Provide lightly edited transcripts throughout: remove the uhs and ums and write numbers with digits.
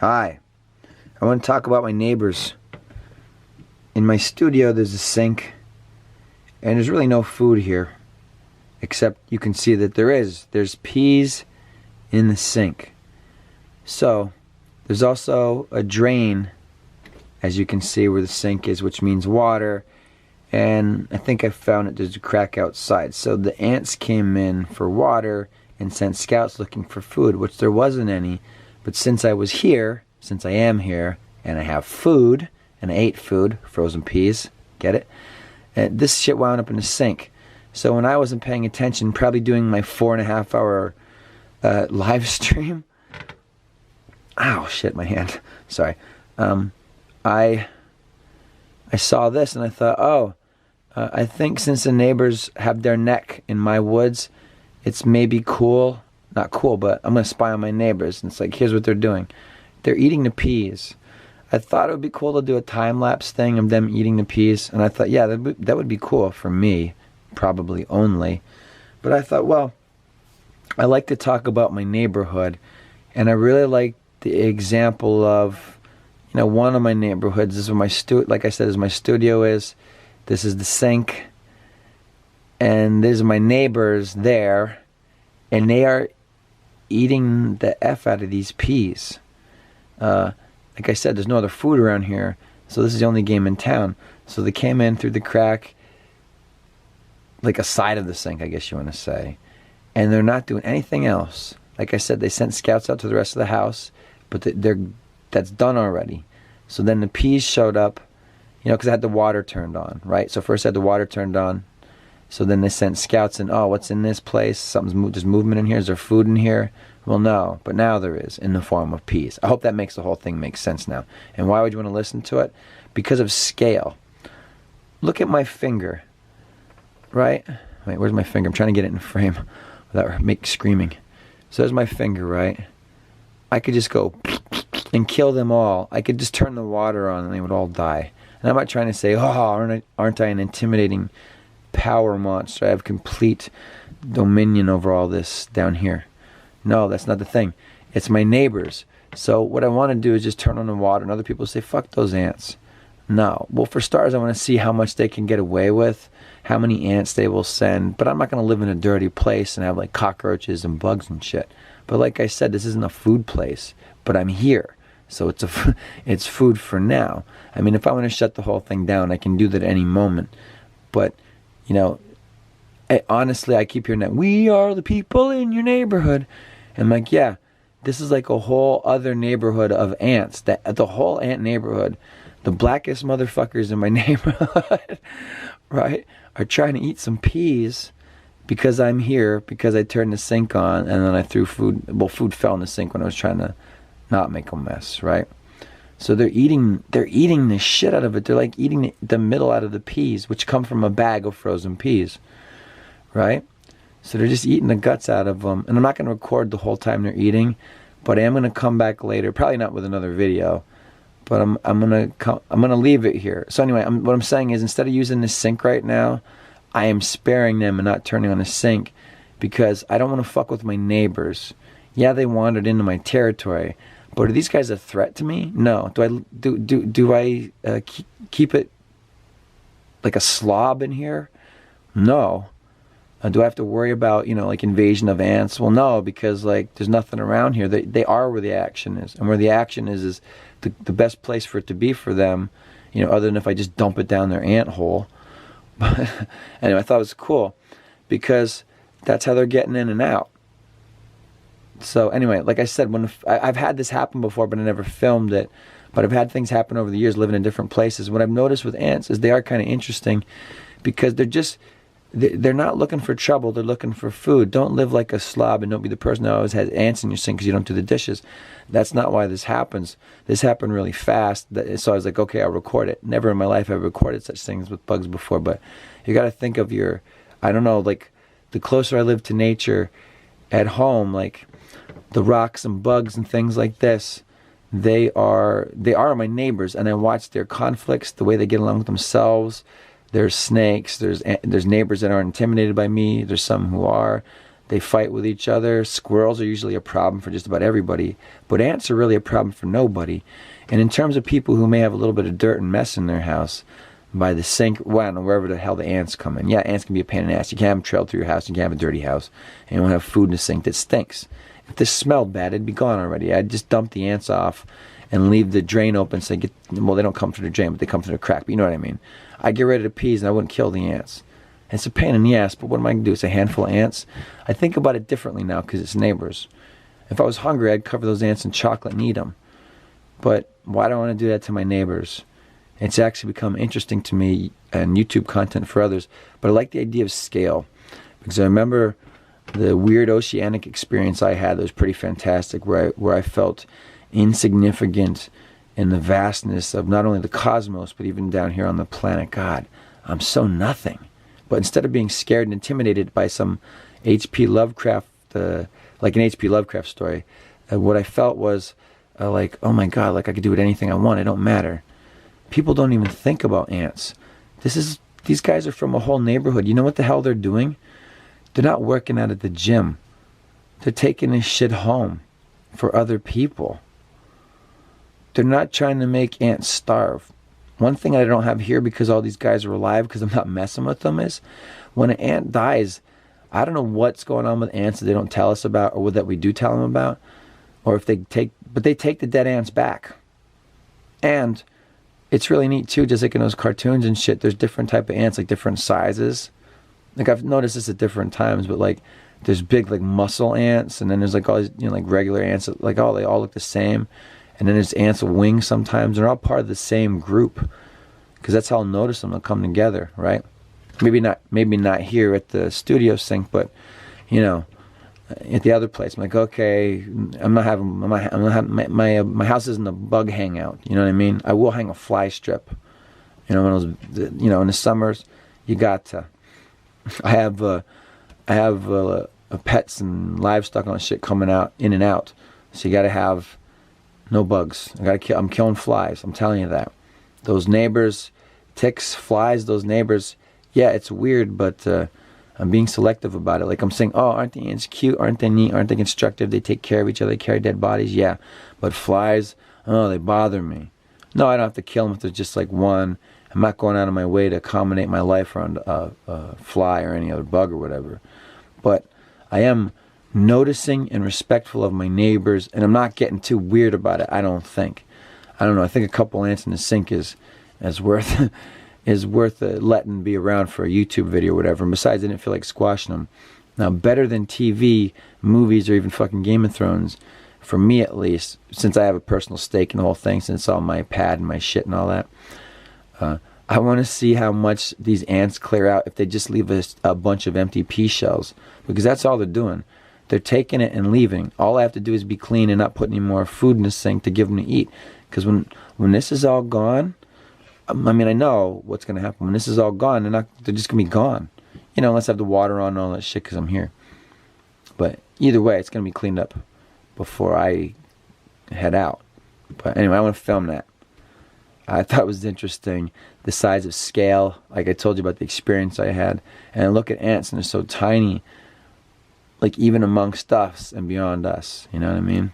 Hi. I want to talk about my neighbors. In my studio there's a sink, and there's really no food here, except you can see that there's peas in the sink. So there's also a drain, as you can see, where the sink is, which means water, and I think I found it, there's a crack outside. So the ants came in for water and sent scouts looking for food, which there wasn't any. But since I am here, and I have food, and I ate food, frozen peas, get it? And this shit wound up in the sink. So when I wasn't paying attention, probably doing my 4.5 hour live stream, ow, shit, my hand, sorry. I saw this and I thought, I think since the neighbors have their neck in my woods, it's maybe cool, not cool, but I'm going to spy on my neighbors. And it's like, here's what they're doing. They're eating the peas. I thought it would be cool to do a time-lapse thing of them eating the peas. And I thought, yeah, that would be cool for me, probably only. But I thought, well, I like to talk about my neighborhood. And I really like the example of, one of my neighborhoods. This is where my like I said, is my studio is. This is the sink. And these are my neighbors there. And they are eating the F out of these peas. Like I said, there's no other food around here, so this is the only game in town. So they came in through the crack, like a side of the sink, I guess you want to say, and they're not doing anything else. Like I said, they sent scouts out to the rest of the house, but that's done already. So then the peas showed up, because I had the water turned on, right? So first I had the water turned on. So then they sent scouts in. Oh, what's in this place? There's movement in here. Is there food in here? Well, no, but now there is, in the form of peas. I hope that makes the whole thing make sense now. And why would you want to listen to it? Because of scale. Look at my finger, right? Wait, where's my finger? I'm trying to get it in frame without screaming. So there's my finger, right? I could just go and kill them all. I could just turn the water on and they would all die. And I'm not trying to say, aren't I an intimidating power monster? I have complete dominion over all this down here. No, that's not the thing. It's my neighbors. So what I want to do is just turn on the water, and other people say, fuck those ants. No. Well, for starters, I want to see how much they can get away with, how many ants they will send. But I'm not going to live in a dirty place and have like cockroaches and bugs and shit. But like I said, this isn't a food place, but I'm here. So it's food for now. I mean, if I want to shut the whole thing down, I can do that at any moment. But, honestly, I keep hearing that, we are the people in your neighborhood. And I'm like, yeah, this is like a whole other neighborhood of ants. The whole ant neighborhood, the blackest motherfuckers in my neighborhood, right, are trying to eat some peas because I'm here, because I turned the sink on, and then I threw food. Well, food fell in the sink when I was trying to not make a mess, right? So they're eating the shit out of it. They're like eating the middle out of the peas, which come from a bag of frozen peas, right? So they're just eating the guts out of them. And I'm not going to record the whole time they're eating, but I am going to come back later, probably not with another video, but I'm going to leave it here. So anyway, what I'm saying is, instead of using this sink right now, I am sparing them and not turning on the sink because I don't want to fuck with my neighbors. Yeah, they wandered into my territory, but are these guys a threat to me? No. Do I keep it like a slob in here? No. Do I have to worry about, like invasion of ants? Well, no, because like there's nothing around here. They are where the action is. And where the action is the best place for it to be for them, other than if I just dump it down their ant hole. But anyway, I thought it was cool because that's how they're getting in and out. So anyway, like I said, I've had this happen before, but I never filmed it. But I've had things happen over the years living in different places. What I've noticed with ants is they are kind of interesting because they're not looking for trouble. They're looking for food. Don't live like a slob and don't be the person that always has ants in your sink because you don't do the dishes. That's not why this happens. This happened really fast. So I was like, okay, I'll record it. Never in my life have I recorded such things with bugs before. But you got to think of like the closer I live to nature at home, like the rocks and bugs and things like this, they are my neighbors. And I watch their conflicts, the way they get along with themselves. There's snakes, there's neighbors that aren't intimidated by me, there's some who are. They fight with each other. Squirrels are usually a problem for just about everybody, but ants are really a problem for nobody. And in terms of people who may have a little bit of dirt and mess in their house, by the sink, well, I don't know, wherever the hell the ants come in. Yeah, ants can be a pain in the ass. You can't have them trail through your house. You can't have a dirty house. And you don't have food in the sink that stinks. If this smelled bad, it'd be gone already. I'd just dump the ants off and leave the drain open so well, they don't come through the drain, but they come through the crack. But you know what I mean. I'd get rid of the peas and I wouldn't kill the ants. It's a pain in the ass, but what am I going to do? It's a handful of ants. I think about it differently now because it's neighbors. If I was hungry, I'd cover those ants in chocolate and eat them. But why do I want to do that to my neighbors? It's actually become interesting to me and YouTube content for others. But I like the idea of scale. Because I remember the weird oceanic experience I had that was pretty fantastic, where I felt insignificant in the vastness of not only the cosmos, but even down here on the planet. God, I'm so nothing. But instead of being scared and intimidated by some H.P. Lovecraft, like an H.P. Lovecraft story, what I felt was like, oh my God, like I could do anything I want. It don't matter. People don't even think about ants. These guys are from a whole neighborhood. You know what the hell they're doing? They're not working out at the gym. They're taking this shit home for other people. They're not trying to make ants starve. One thing I don't have here because all these guys are alive because I'm not messing with them is when an ant dies, I don't know what's going on with ants that they don't tell us about or that we do tell them about, or if they take the dead ants back. And it's really neat too, just like in those cartoons and shit, there's different type of ants, like different sizes. Like I've noticed this at different times, but like there's big like muscle ants, and then there's like all these, like regular ants, like they all look the same. And then there's ants with wings sometimes. They're all part of the same group. Because that's how I'll notice them. They'll come together, right? Maybe not here at the studio sink, but, at the other place. I'm like, okay, my house isn't a bug hangout. You know what I mean? I will hang a fly strip. In the summers, you got to. I have pets and livestock and shit coming out, in and out. So you got to have no bugs. I'm killing flies. I'm telling you that. Those neighbors, ticks, flies, those neighbors. Yeah, it's weird, but I'm being selective about it. Like I'm saying, oh, aren't the ants cute? Aren't they neat? Aren't they constructive? They take care of each other. They carry dead bodies. Yeah, but flies, oh, they bother me. No, I don't have to kill them if there's just like one. I'm not going out of my way to accommodate my life around a fly or any other bug or whatever. But I am noticing and respectful of my neighbors, and I'm not getting too weird about it. I don't know. I think a couple ants in the sink is worth letting be around for a YouTube video or whatever. And besides, I didn't feel like squashing them. Now, better than TV, movies, or even fucking Game of Thrones, for me at least, since I have a personal stake in the whole thing, since it's all my pad and my shit and all that, I want to see how much these ants clear out if they just leave a bunch of empty pea shells, because that's all they're doing. They're taking it and leaving. All I have to do is be clean and not put any more food in the sink to give them to eat. Because when this is all gone, I know what's going to happen. When this is all gone, they're just going to be gone. Unless I have the water on and all that shit because I'm here. But either way, it's going to be cleaned up before I head out. But anyway, I want to film that. I thought it was interesting, the size of scale. Like I told you about the experience I had. And I look at ants and they're so tiny. Like even amongst us and beyond us, you know what I mean?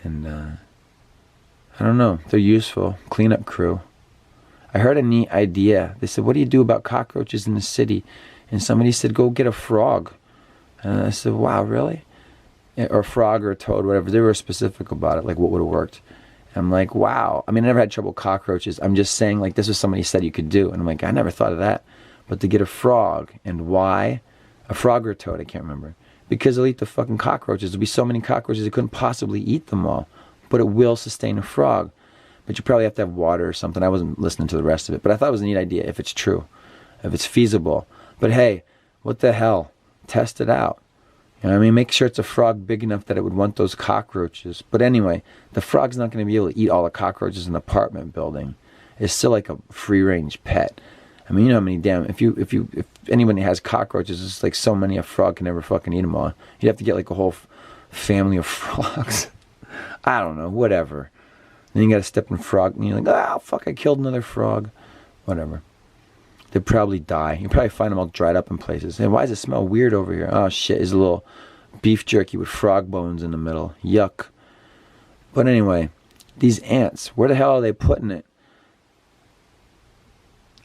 And I don't know, they're useful. Cleanup crew. I heard a neat idea. They said, what do you do about cockroaches in the city? And somebody said, go get a frog. And I said, wow, really? Or a frog or a toad, whatever. They were specific about it, like what would have worked. And I'm like, wow. I never had trouble with cockroaches. I'm just saying, like, this was somebody said you could do. And I'm like, I never thought of that. But to get a frog, and why? A frog or a toad, I can't remember. Because they'll eat the fucking cockroaches. There'll be so many cockroaches they couldn't possibly eat them all. But it will sustain a frog. But you probably have to have water or something. I wasn't listening to the rest of it. But I thought it was a neat idea, if it's true. If it's feasible. But hey, what the hell? Test it out. You know what I mean? Make sure it's a frog big enough that it would want those cockroaches. But anyway, the frog's not going to be able to eat all the cockroaches in the apartment building. It's still like a free-range pet. You know how many damn, if anybody has cockroaches, it's like so many a frog can never fucking eat them all. You'd have to get like a whole family of frogs. I don't know, whatever. Then you got to step in frog, and you're like, oh fuck, I killed another frog. Whatever. They'd probably die. You probably find them all dried up in places. And why does it smell weird over here? Oh shit, it's a little beef jerky with frog bones in the middle. Yuck. But anyway, these ants, where the hell are they putting it?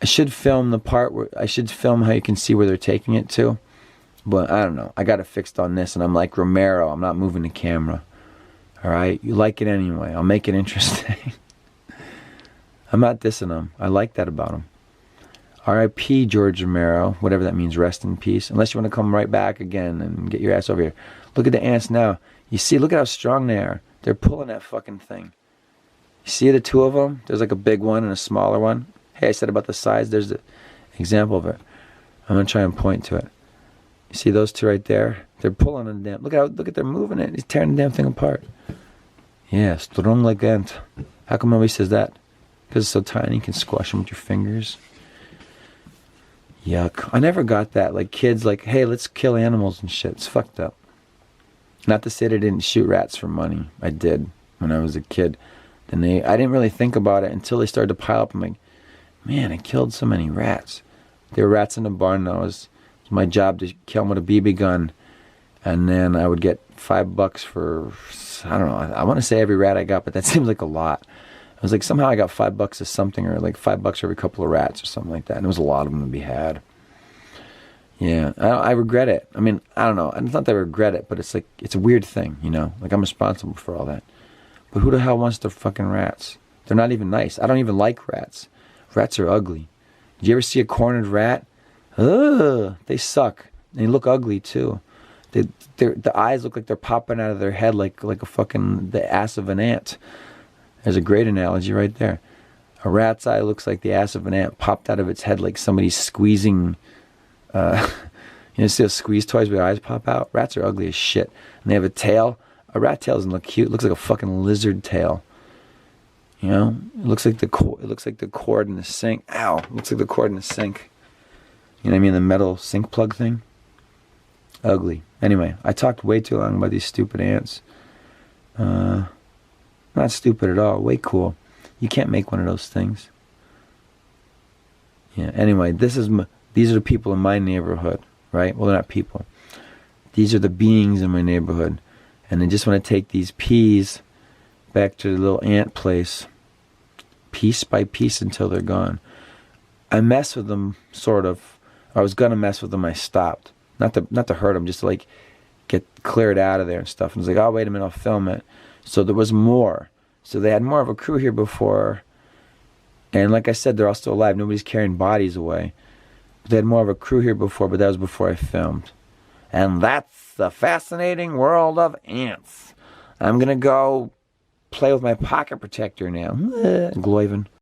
I should film the part where I should film how you can see where they're taking it to. But I don't know. I got it fixed on this, and I'm like Romero. I'm not moving the camera. All right, you like it anyway. I'll make it interesting. I'm not dissing them. I like that about them. R.I.P. George Romero, whatever that means, rest in peace. Unless you want to come right back again and get your ass over here. Look at the ants now. You see, look at how strong they are. They're pulling that fucking thing. You see the two of them? There's like a big one and a smaller one. Hey, I said about the size. There's the example of it. I'm going to try and point to it. You see those two right there? They're pulling on the damn... Look at they're moving it. He's tearing the damn thing apart. Yeah, strong like ant. How come nobody says that? Because it's so tiny, you can squash them with your fingers. Yuck. I never got that. Like kids, like, hey, let's kill animals and shit. It's fucked up. Not to say I didn't shoot rats for money. I did when I was a kid. I didn't really think about it until they started to pile up. I'm like, man, I killed so many rats. There were rats in the barn. That was my job to kill them with a BB gun. And then I would get $5 for, I don't know, I want to say every rat I got, but that seems like a lot. I was like, somehow I got $5 of something, or like $5 for every couple of rats or something like that. And there was a lot of them to be had. Yeah, I regret it. I mean, I don't know. It's not that I regret it, but it's like, it's a weird thing, you know? Like, I'm responsible for all that. But who the hell wants their fucking rats? They're not even nice. I don't even like rats. Rats are ugly. Did you ever see a cornered rat? Ugh, they suck. They look ugly, too. The eyes look like they're popping out of their head like a fucking, the ass of an ant. There's a great analogy right there. A rat's eye looks like the ass of an ant popped out of its head like somebody's squeezing... you know, see those squeeze toys where their eyes pop out? Rats are ugly as shit. And they have a tail. A rat tail doesn't look cute. It looks like a fucking lizard tail. You know? It looks like the cord in the sink. Ow! It looks like the cord in the sink. You know what I mean? The metal sink plug thing. Ugly. Anyway, I talked way too long about these stupid ants. Not stupid at all. Way cool. You can't make one of those things. Yeah. Anyway, these are the people in my neighborhood, right? Well, they're not people. These are the beings in my neighborhood. And they just want to take these peas back to the little ant place, piece by piece, until they're gone. I mess with them, sort of. I was going to mess with them. I stopped. Not to hurt them, just to like get cleared out of there and stuff. And I was like, oh, wait a minute, I'll film it. So there was more. So they had more of a crew here before. And like I said, they're all still alive. Nobody's carrying bodies away. But they had more of a crew here before, but that was before I filmed. And that's the fascinating world of ants. I'm going to go play with my pocket protector now. Gloiven.